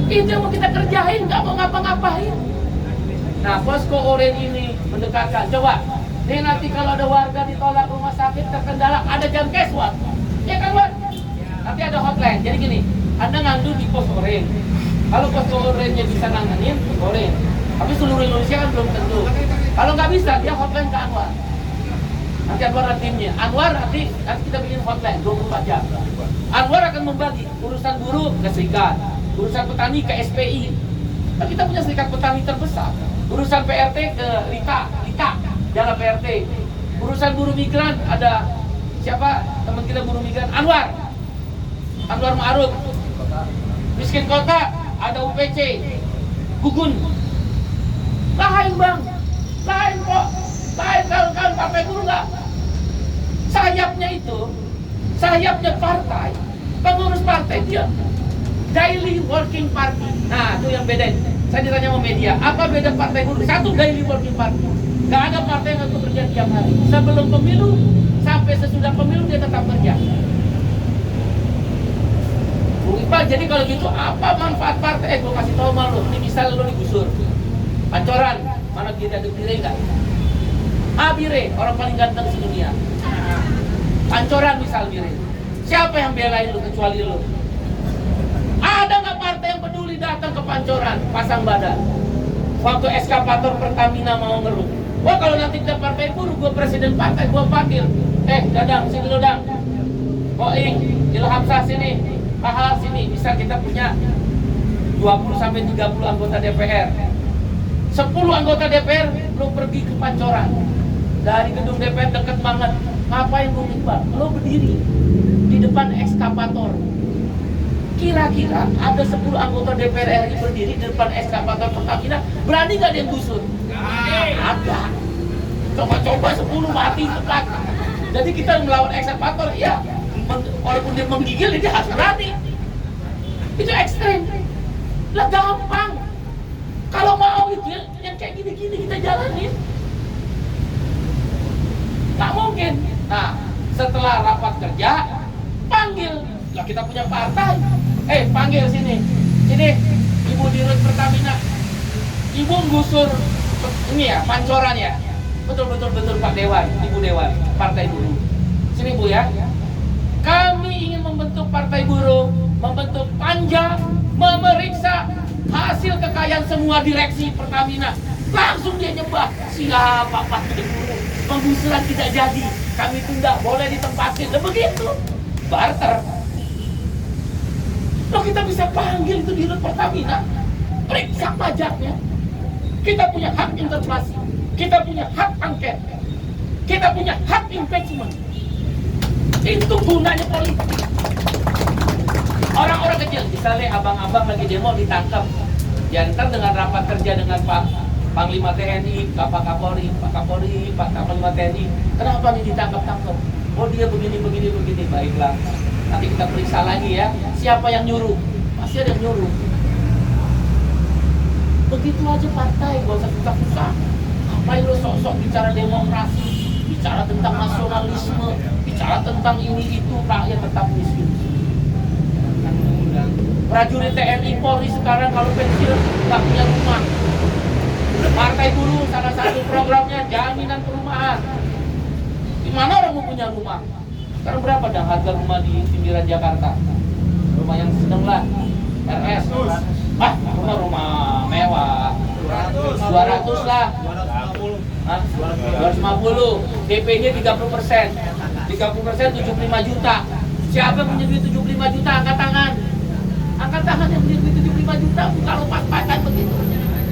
Itu yang mau kita kerjain, nggak mau ngapa-ngapain. Nah, posko oranye ini mendekatkan. Coba, nih nanti kalau ada warga ditolak rumah sakit terkendala, ada jam keswat. Ya kan, War? Nanti ada hotline. Jadi gini, Anda ngadu di pos oranye. Kalau posko oranye bisa nanganin, boleh. Tapi seluruh Indonesia kan belum tentu. Kalau nggak bisa, dia hotline ke Anwar. Nanti Anwar ada timnya. Anwar nanti kita bikin hotline 24 jam. Anwar akan membagi urusan buruh ke serikat, urusan petani ke SPI. Nah, kita punya serikat petani terbesar. Urusan PRT ke LIKA, jalan PRT. Urusan buruh migran ada siapa? Teman kita buruh migran, Anwar Ma'ruf. Miskin kota ada UPC, Gugun. Lain bang, lain kok, lain kawan-kawan partai buruh nggak. Sayapnya partai, pengurus partai dia daily working party. Nah, itu yang beda. Saya ditanya sama media, apa beda partai buruh? Satu, daily working party. Gak ada partai yang harus bekerja tiap hari. Sebelum pemilu sampai sesudah pemilu dia tetap kerja. Bung Iqbal, jadi kalau gitu apa manfaat partai? Gue kasih tau sama lu. Ini misalnya lu digusur Pancoran, mana kita ada Bire nggak? Bire, orang paling ganteng sedunia. Pancoran misal Bire. Siapa yang belain lu kecuali lu? Ada nggak partai yang peduli datang ke Pancoran, pasang badan? Waktu eskavator Pertamina mau ngeruk. Wah kalau nanti kita partai buruh, gue presiden partai, gue panggil. Dadang, sini lu Dang. Boing, Ilham Shah sini. Hal sini, bisa kita punya 20-30 anggota DPR. 10 anggota DPR lu pergi ke Pancoran. Dari gedung DPR deket banget. Ngapain Bung Iqbal? Lu berdiri di depan ekskavator. Kira-kira ada 10 anggota DPR RI berdiri di depan ekskavator Pertamina, berani nggak dia gusur? Ada. Coba-coba 10 mati tepat. Jadi kita melawan ekskavator, ya walaupun dia menggigil, dia harus berani. Itu ekstrem. Lah gampang. Kalau mau itu yang kayak gini-gini kita jalanin. Nggak mungkin. Nah, setelah rapat kerja, panggil. Lah kita punya partai. Panggil sini. Sini, Ibu Dirut Pertamina. Ibu gusur ini ya, Pancoran ya. Betul Pak Dewan, Ibu Dewan, Partai Buruh. Sini Bu ya. Kami ingin membentuk Partai Buruh, membentuk panja, memeriksa hasil kekayaan semua direksi Pertamina. Langsung dia nyembah. Siapa Partai Buruh? Penggusuran tidak jadi. Kami tunda, boleh ditempatin. Begitu. Barter. Loh kita bisa panggil itu di Pertamina, periksa pajaknya. Kita punya hak interpelasi, kita punya hak angket, kita punya hak impeachment. Itu gunanya politik. Orang-orang kecil, misalnya abang-abang lagi demo ditangkap, jantan dengan rapat kerja dengan Pak Panglima TNI, Pak Kapolri, Pak Panglima TNI. Kenapa nih ditangkap-tangkap? Oh dia begini. Baiklah. Nanti kita periksa lagi ya, siapa yang nyuruh? Pasti ada yang nyuruh. Begitu aja partai, gak usah susah-susah. Ngapain lo sok-sok bicara demokrasi, bicara tentang nasionalisme, bicara tentang ini itu, rakyat tetap miskin. Prajurit TNI Polri sekarang kalau pensiun nggak punya rumah. Partai Buruh salah satu programnya jaminan perumahan. Di mana orang mau punya rumah? Sekarang berapa dah harga rumah di pinggiran Jakarta? Rumah yang sedang lah, RS. Rumah mewah 200 lah. 250. DP-nya 30%. 30% 75 juta. Siapa yang punya duit 75 juta? Angkat tangan. Angkat tangan yang punya duit 75 juta. Kalau pas-pasan begitu,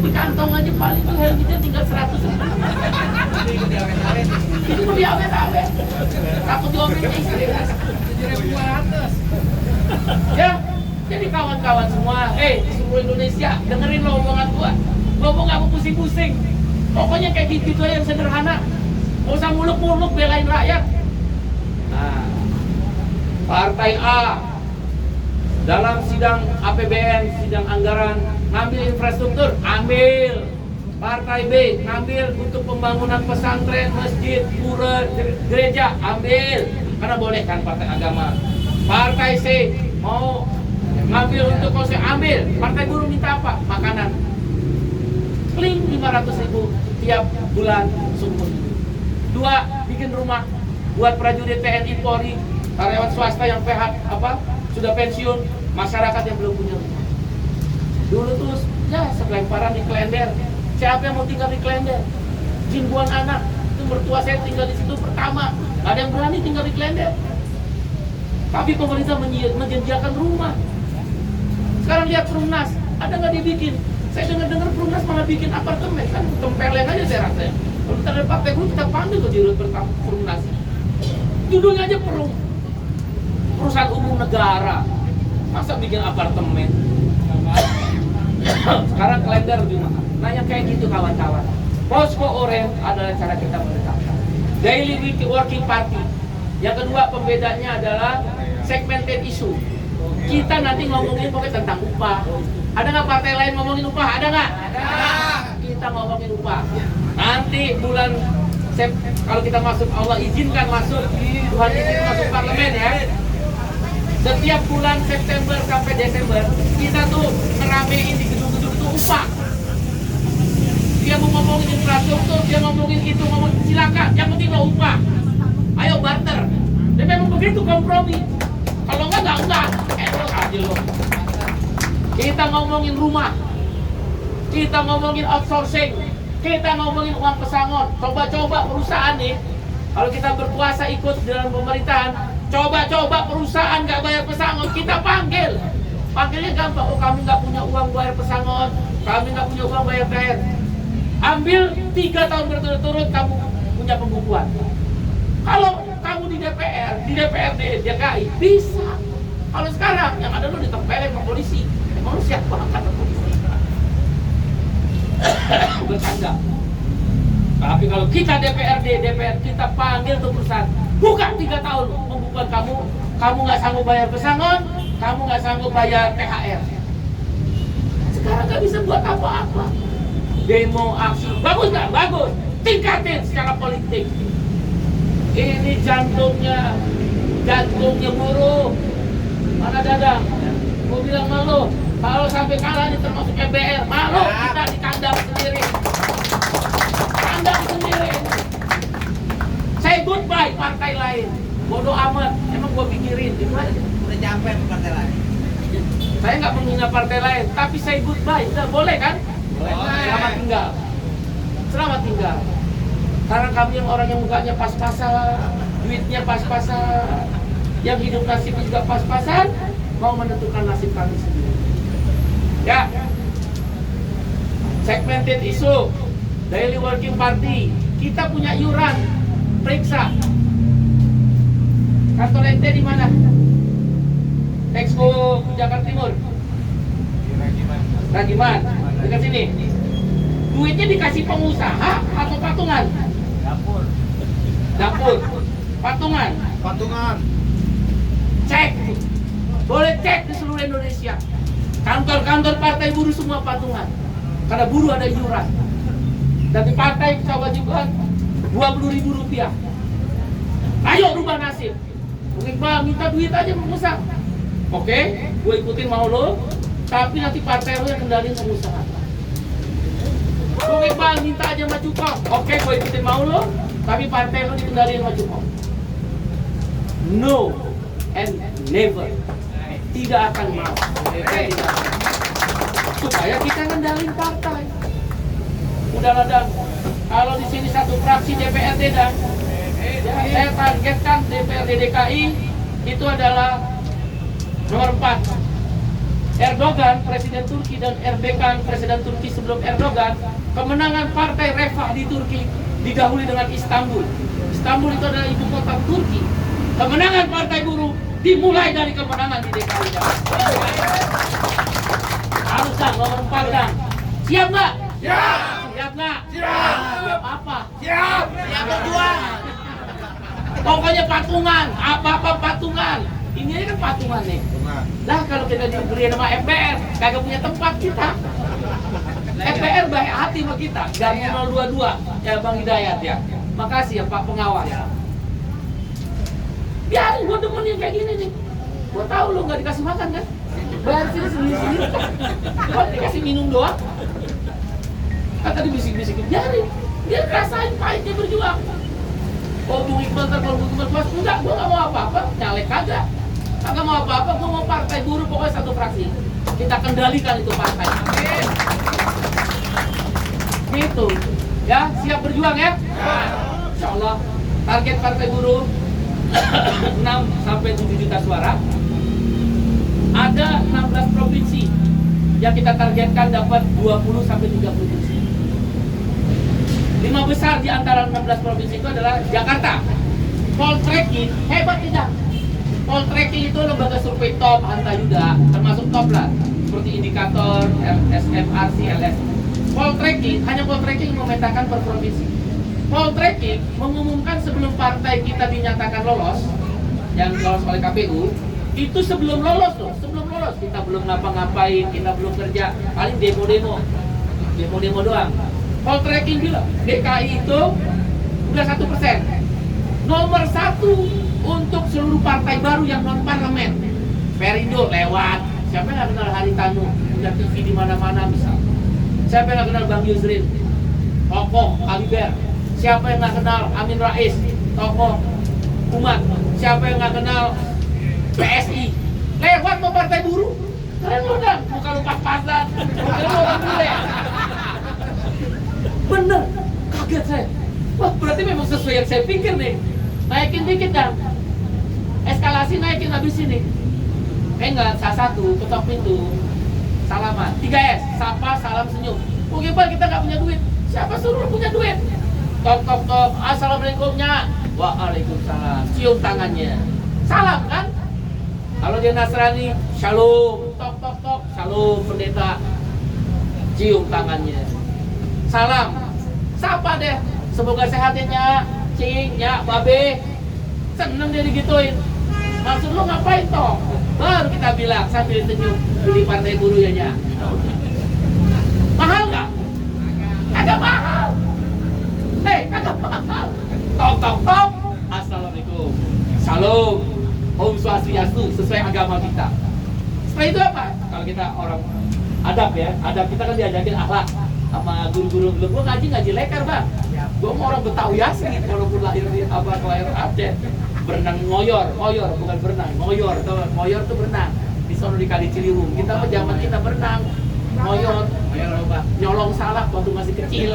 di kantong aja paling tuh helmnya tinggal 100. Itu mau diawet-awet. Takut diomelin istri. 7.200. Ya, jadi kawan-kawan semua, di seluruh Indonesia, dengerin lo omongan gua. Ngomong gak mau pusing-pusing. Pokoknya kayak gitu aja yang sederhana. Gak usah muluk-muluk belain rakyat. Nah, Partai A dalam sidang APBN, sidang anggaran, ngambil infrastruktur, ambil. Partai B ngambil untuk pembangunan pesantren, masjid, pura, gereja, ambil. Karena boleh kan partai agama. Partai C mau ngambil untuk konsep, ambil. Partai Buruh minta apa? Makanan. Kling 500.000 tiap bulan sumber. 2, bikin rumah buat prajurit TNI Polri, karyawan swasta yang sudah pensiun, masyarakat yang belum punya rumah. Dulu tuh sekelemparan di Klender. Siapa yang mau tinggal di Klender? Jimbuan anak. Itu mertua saya tinggal di situ pertama. Gak ada yang berani tinggal di Klender. Tapi pemerintah menyediakan rumah. Sekarang lihat Perumnas, ada nggak dibikin? Saya dengar Perumnas malah bikin apartemen, kan tempeleng aja saya rasa. Kalau kita ada Partai Buruh, kita panggil ke Dirut Perumnas. Judulnya aja perusahaan umum negara. Masa bikin apartemen? Sekarang Klender lebih mahal. Nah yang kayak gitu kawan-kawan. Posko Oren adalah cara kita mendekatkan. Daily working party. Yang kedua pembedanya adalah segmented issue. Kita nanti ngomongin pokoknya tentang upah, Ada nggak partai lain ngomongin upah? Ada nggak? Kita ngomongin upah. Nanti bulan kalau kita masuk, Allah izinkan masuk, Tuhan izinkan masuk parlemen ya. Setiap bulan September sampai Desember kita tuh ngeramein di gedung-gedung itu upah. Dia mau ngomongin infrastruktur, dia ngomongin itu, ngomongin silakan. Yang penting lo upah. Ayo barter. Dan memang begitu kompromi. Kalau enggak. Terus aja lo. Kita ngomongin rumah. Kita ngomongin outsourcing. Kita ngomongin uang pesangon. Coba-coba perusahaan nih. Kalau kita berkuasa ikut dalam pemerintahan, coba-coba perusahaan nggak bayar pesangon, kita panggil. Panggilnya gampang. Oh, kami nggak punya uang bayar pesangon. Kami nggak punya uang bayar THR. Ambil 3 tahun berturut-turut kamu punya pembukuan. Kalau kamu di DPR, di DPRD, DKI bisa. Kalau sekarang yang ada lu ditempelin sama polisi. Emang lu siapa angkatan polisi? Bercanda. Tapi kalau kita DPRD, DPR kita panggil tuh perusahaan. Bukan 3 tahun pembukuan kamu. Kamu nggak sanggup bayar pesangon, kamu nggak sanggup bayar THR. Sekarang nggak bisa buat apa-apa. Demo, aksi, bagus nggak? Bagus. Tingkatin secara politik. Ini jantungnya buruh. Mana Dadang? Gue bilang malu. Kalau sampai kalah ini termasuk MBR, malu kita dikandang sendiri. Kandang sendiri. Say goodbye partai lain. Bodoh amat. Emang gue pikirin. Gimana? Udah capek sama partai lain. Saya nggak menghina partai lain, tapi say goodbye. Udah boleh kan? Selamat tinggal. Selamat tinggal. Karena kami yang orang yang mukanya pas-pasan, duitnya pas-pasan, yang hidup nasibnya juga pas-pasan, mau menentukan nasib kami sendiri. Ya. Segmented issue, daily working party. Kita punya iuran, periksa. Kantor ente di mana? Expo Jakarta Timur. Ragiman. Dekat sini. Duitnya dikasih pengusaha atau patungan? Dapur. Patungan. Cek. Boleh cek di seluruh Indonesia. Kantor-kantor partai buruh semua patungan. Karena buruh ada iuran. Dan di partai coba juga Rp20.000. Ayo rubah nasib. Mungkin Bang minta duit aja pengusaha. Oke, gue ikutin mau lo. Tapi nanti partai lo yang kendaliin pengusaha. Gue Bang minta aja maju kok. Oke, gue ikutin mau lo. Tapi partai lo dikendaliin maju kok. No and never. Tidak akan mau. Supaya kita ngendalin partai. Udahlah Dan. Kalau di sini satu fraksi DPRD Dan. Saya targetkan DPRD DKI itu adalah nomor 4. Erdogan, Presiden Turki, dan Erdogan, Presiden Turki sebelum Erdogan, kemenangan partai Refah di Turki didahului dengan Istanbul. Istanbul itu adalah ibu kota Turki. Kemenangan partai buruh dimulai dari kemenangan di DKI. Harus Dan, nomor 4 Dan. Siap nggak? Siap. Siap nggak? Siap. Siap apa? Siap. Siap berjuang. Pokoknya patungan, apa-apa patungan. Ini kan patungan nih. Lah kalau kita diberi nama MPR, kagak punya tempat kita. MPR baik hati sama kita. Garmu 022 ya Bang Hidayat ya. Makasih ya Pak Pengawas. Biarin gue demen yang kayak gini nih. Gue tahu lo nggak dikasih makan kan? Bayar sendiri. Kok dikasih minum doang? Kata dibisik-bisik, biarin. Dia rasain pahitnya berjuang. Oh Bung Iqbal kalau butuh puas, enggak, gue gak mau apa-apa, nyalek kagak. Kagak mau apa-apa, gue mau partai buruh pokoknya satu fraksi. Kita kendalikan itu partai. Gitu. Ya, siap berjuang ya? Insya Allah, target partai buruh 6 sampai 7 juta suara. Ada 16 provinsi yang kita targetkan dapat 20 sampai 30 kursi. 5 besar di antara 16 provinsi itu adalah Jakarta. Poltreking hebat tidak? Poltreking itu lembaga survei top Hanta Yuda, termasuk top lah, seperti indikator SMRC, LS. Poltreking hanya Poltreking memetakan per provinsi. Poltreking mengumumkan sebelum partai kita dinyatakan lolos, yang lolos oleh KPU, itu sebelum lolos loh, sebelum lolos terus. Kita belum ngapa-ngapain, kita belum kerja, paling demo doang. Poltreking bilang DKI itu udah 1%. Nomor 1 untuk seluruh partai baru yang non parlemen. Perindo lewat. Siapa yang nggak kenal Haritanu? Udah TV di mana-mana bisa. Siapa yang nggak kenal Bang Yusril? Tokoh Kaliber. Siapa yang nggak kenal Amin Rais? Tokoh umat. Siapa yang nggak kenal PSI? Lewat mau partai buruh. Keren lu dah, bukan lu pas-pasan. Bukan lu orang bule. Bener, kaget saya. Wah, berarti memang sesuai yang saya pikir nih. Naikin dikit dah. Eskalasi naikin habis ini. Enggak, satu, ketok pintu. Salaman. 3S, sapa, salam, senyum. Mungkin kita nggak punya duit. Siapa suruh punya duit? Tok, tok, tok. Assalamualaikumnya. Waalaikumsalam. Cium tangannya. Salam kan? Kalau dia Nasrani, shalom. Tok, tok, tok. Shalom, pendeta. Cium tangannya. Salam. Sapa deh. Semoga sehatnya, Cing, ya, Babe. Seneng dia digituin. Maksud lu ngapain toh? Baru kita bilang sambil senyum, beli partai buruh ya, Nya. Mahal nggak? Kagak mahal. Kagak mahal. Tok, tok, tok. Assalamualaikum. Salam. Om Swastiastu sesuai agama kita. Setelah itu apa? Kalau kita orang adab ya, adab kita kan diajakin akhlak sama guru-guru. Gue ngaji lekar bang. Gue mau orang Betawi asli, walaupun lahir di kelahiran Aceh. Berenang ngoyor bukan berenang, ngoyor tuh berenang. Di sono di Kali Ciliwung. Kita mah zaman kita berenang, ngoyor apa? Nyolong salak waktu masih kecil.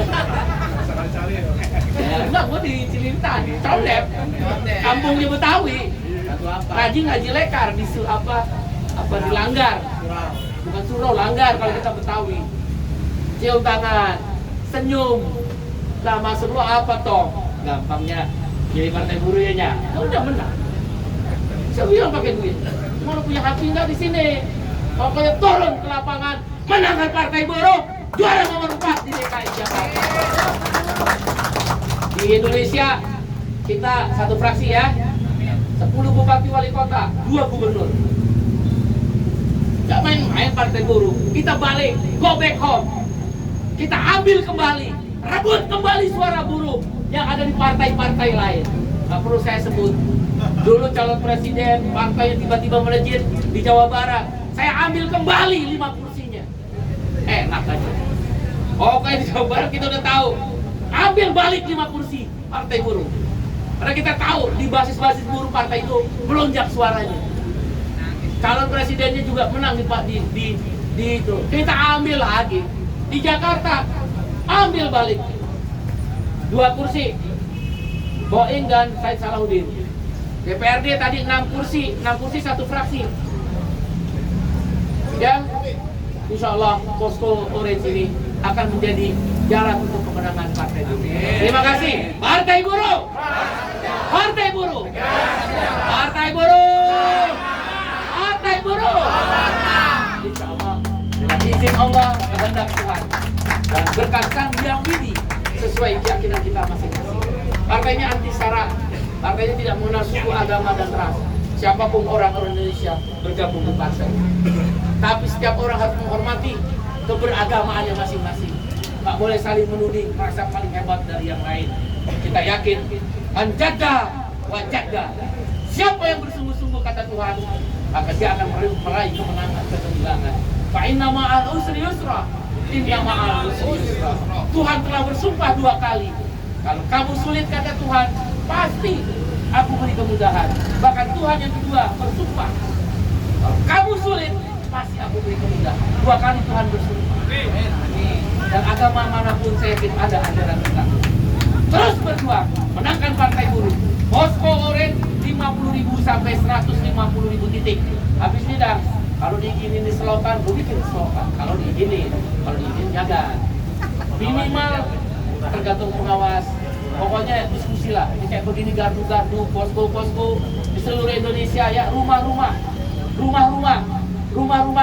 Ya, enggak, gue di Cililitan, Condep, kampungnya Betawi. Ngaji lekar di di Langgar, bukan surau, Langgar kalau kita Betawi. Cium tangan, senyum. Lah maksud lo apa toh? Gampangnya jadi partai buruh ya Nya. Udah menang. Siapa yang pakai duit? Mau punya hati nggak di sini? Pokoknya turun ke lapangan, menangkan partai buruh, juara nomor 4 di DKI Jakarta. Di Indonesia kita satu fraksi ya, 10 bupati wali kota, 2 gubernur. Gak main-main partai buruh. Kita balik, go back home. Kita ambil kembali, rebut kembali suara buruh yang ada di partai-partai lain. Gak perlu saya sebut. Dulu calon presiden partai yang tiba-tiba melejit di Jawa Barat, saya ambil kembali 5 kursinya. Enak aja. Oke, di Jawa Barat kita udah tahu, ambil balik 5 kursi partai buruh. Karena kita tahu di basis-basis buruh partai itu melonjak suaranya. Calon presidennya juga menang di itu. Kita ambil lagi di Jakarta, ambil balik 2 kursi, Boeing dan Said Salahuddin. DPRD tadi 6 kursi 1 fraksi. Ya, insya Allah posko Orange ini akan menjadi jalan untuk kemenangan partai buruh. Terima kasih, partai buruh, partai buruh, partai buruh, partai buruh. Insya Allah, dengan izin Allah, kehendak Tuhan dan berkat Sang Hyang Widi sesuai keyakinan kita masing-masing. Partainya anti sara, partainya tidak mengenal suku, agama, dan ras. Siapapun orang Indonesia bergabung ke partai. Tapi setiap orang harus menghormati keberagamaannya masing-masing. Nggak boleh saling menuding, merasa paling hebat dari yang lain. Kita yakin, anjaga, wajaga. Siapa yang bersungguh-sungguh kata Tuhan, maka dia akan meraih kemenangan, kemenangan. Fa inna ma'al usri yusra. Inna ma'al usri yusra. Tuhan telah bersumpah 2 kali. Kalau kamu sulit kata Tuhan, pasti aku beri kemudahan. Bahkan Tuhan yang kedua bersumpah, kalau kamu sulit, pasti aku beri kemudahan. 2 kali Tuhan bersumpah. Dan agama manapun saya yakin ada ajaran kita. Terus berjuang, menangkan partai buruh. Posko Orange 50.000 sampai 150.000 titik. Habis ini dah, kalau diizinin di selokan, gue bikin selokan. Kalau diizinin jangan. Minimal tergantung pengawas. Pokoknya diskusi lah. Ini kayak begini gardu-gardu, posko-posko di seluruh Indonesia ya, rumah-rumah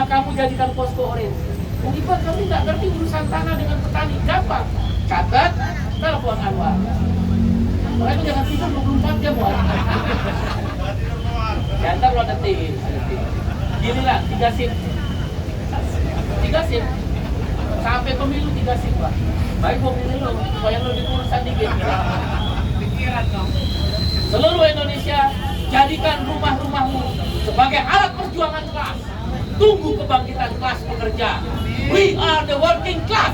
kamu jadikan posko Orange. Mungkin kamu nggak ngerti urusan tanah dengan petani, gampang. Catat, telepon Anwar. Mereka jangan tidur 24 jam, Wak. Ya, ntar lo ada tim. giliran 3 SIM. 3 SIM. Sampai pemilu 3 SIM, Pak. Baik gua pilih lo, supaya lo diurusan dikit. Seluruh Indonesia, jadikan rumah-rumahmu sebagai alat perjuangan kelas. Tunggu kebangkitan kelas pekerja. We are the working class.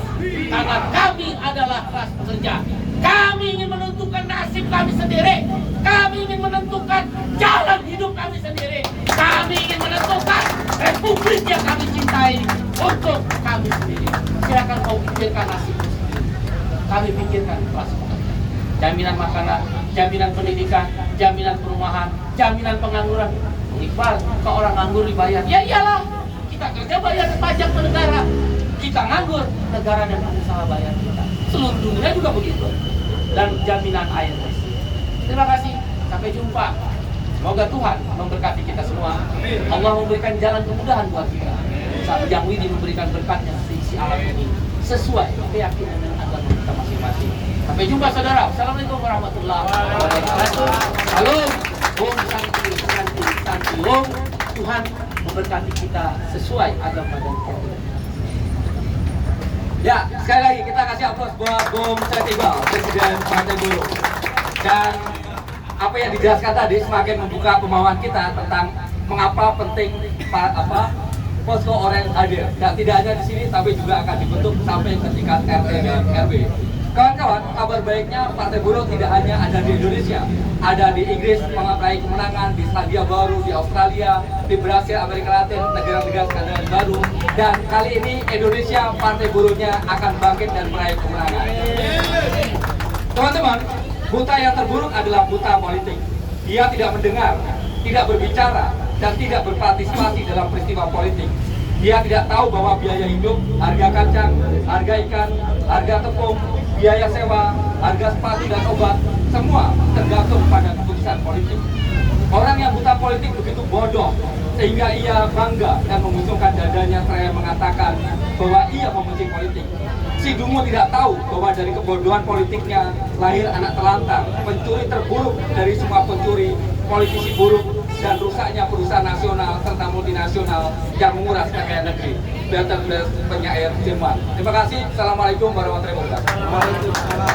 Karena kami adalah kelas pekerja. Kami ingin menentukan nasib kami sendiri. Kami ingin menentukan jalan hidup kami sendiri. Kami ingin menentukan republik yang kami cintai untuk kami sendiri. Silakan kau pikirkan nasib. Kami pikirkan kelas pekerja. Jaminan makanan, jaminan pendidikan, jaminan perumahan, jaminan pengangguran. Iqbal, kalau orang nganggur dibayar. Ya iyalah, kita kerja bayar pajak ke negara. Kita nganggur, negara dan pengusaha bayar kita. Seluruh dunia juga begitu. Dan jaminan air bersih. Terima kasih, sampai jumpa. Semoga Tuhan memberkati kita semua. Allah memberikan jalan kemudahan buat kita. Saat yang ini memberikan berkatnya seisi alam ini sesuai keyakinan dan agama kita masing-masing. Sampai jumpa saudara. Assalamualaikum warahmatullahi wabarakatuh. Halo, Om Santi, Santi, Santi Om. Tuhan memberkati kita sesuai agama dan keyakinan. Ya, sekali lagi kita kasih aplaus buat Bung Iqbal, Presiden Partai Buruh. Dan apa yang dijelaskan tadi semakin membuka pemahaman kita tentang mengapa penting posko Orange hadir. Dan tidak hanya di sini, tapi juga akan dibentuk sampai ke tingkat RT dan RW. Kawan-kawan, kabar baiknya Partai Buruh tidak hanya ada di Indonesia, ada di Inggris meraih kemenangan, di Selandia Baru, di Australia, di Brasil, Amerika Latin, negara-negara Skandinavia baru, dan kali ini Indonesia Partai Buruhnya akan bangkit dan meraih kemenangan. Teman-teman, buta yang terburuk adalah buta politik. Dia tidak mendengar, tidak berbicara, dan tidak berpartisipasi dalam peristiwa politik. Dia tidak tahu bahwa biaya hidup, harga kacang, harga ikan, harga tepung, biaya sewa, harga sepatu dan obat, semua tergantung pada keputusan politik. Orang yang buta politik begitu bodoh, sehingga ia bangga dan membusungkan dadanya seraya mengatakan bahwa ia membenci politik. Si Dungu tidak tahu bahwa dari kebodohan politiknya lahir anak telantar, pencuri terburuk dari semua pencuri, politisi buruk, dan rusaknya perusahaan nasional serta multinasional yang menguras kekayaan negeri. Better penyair Jerman. Terima kasih. Assalamualaikum warahmatullahi wabarakatuh.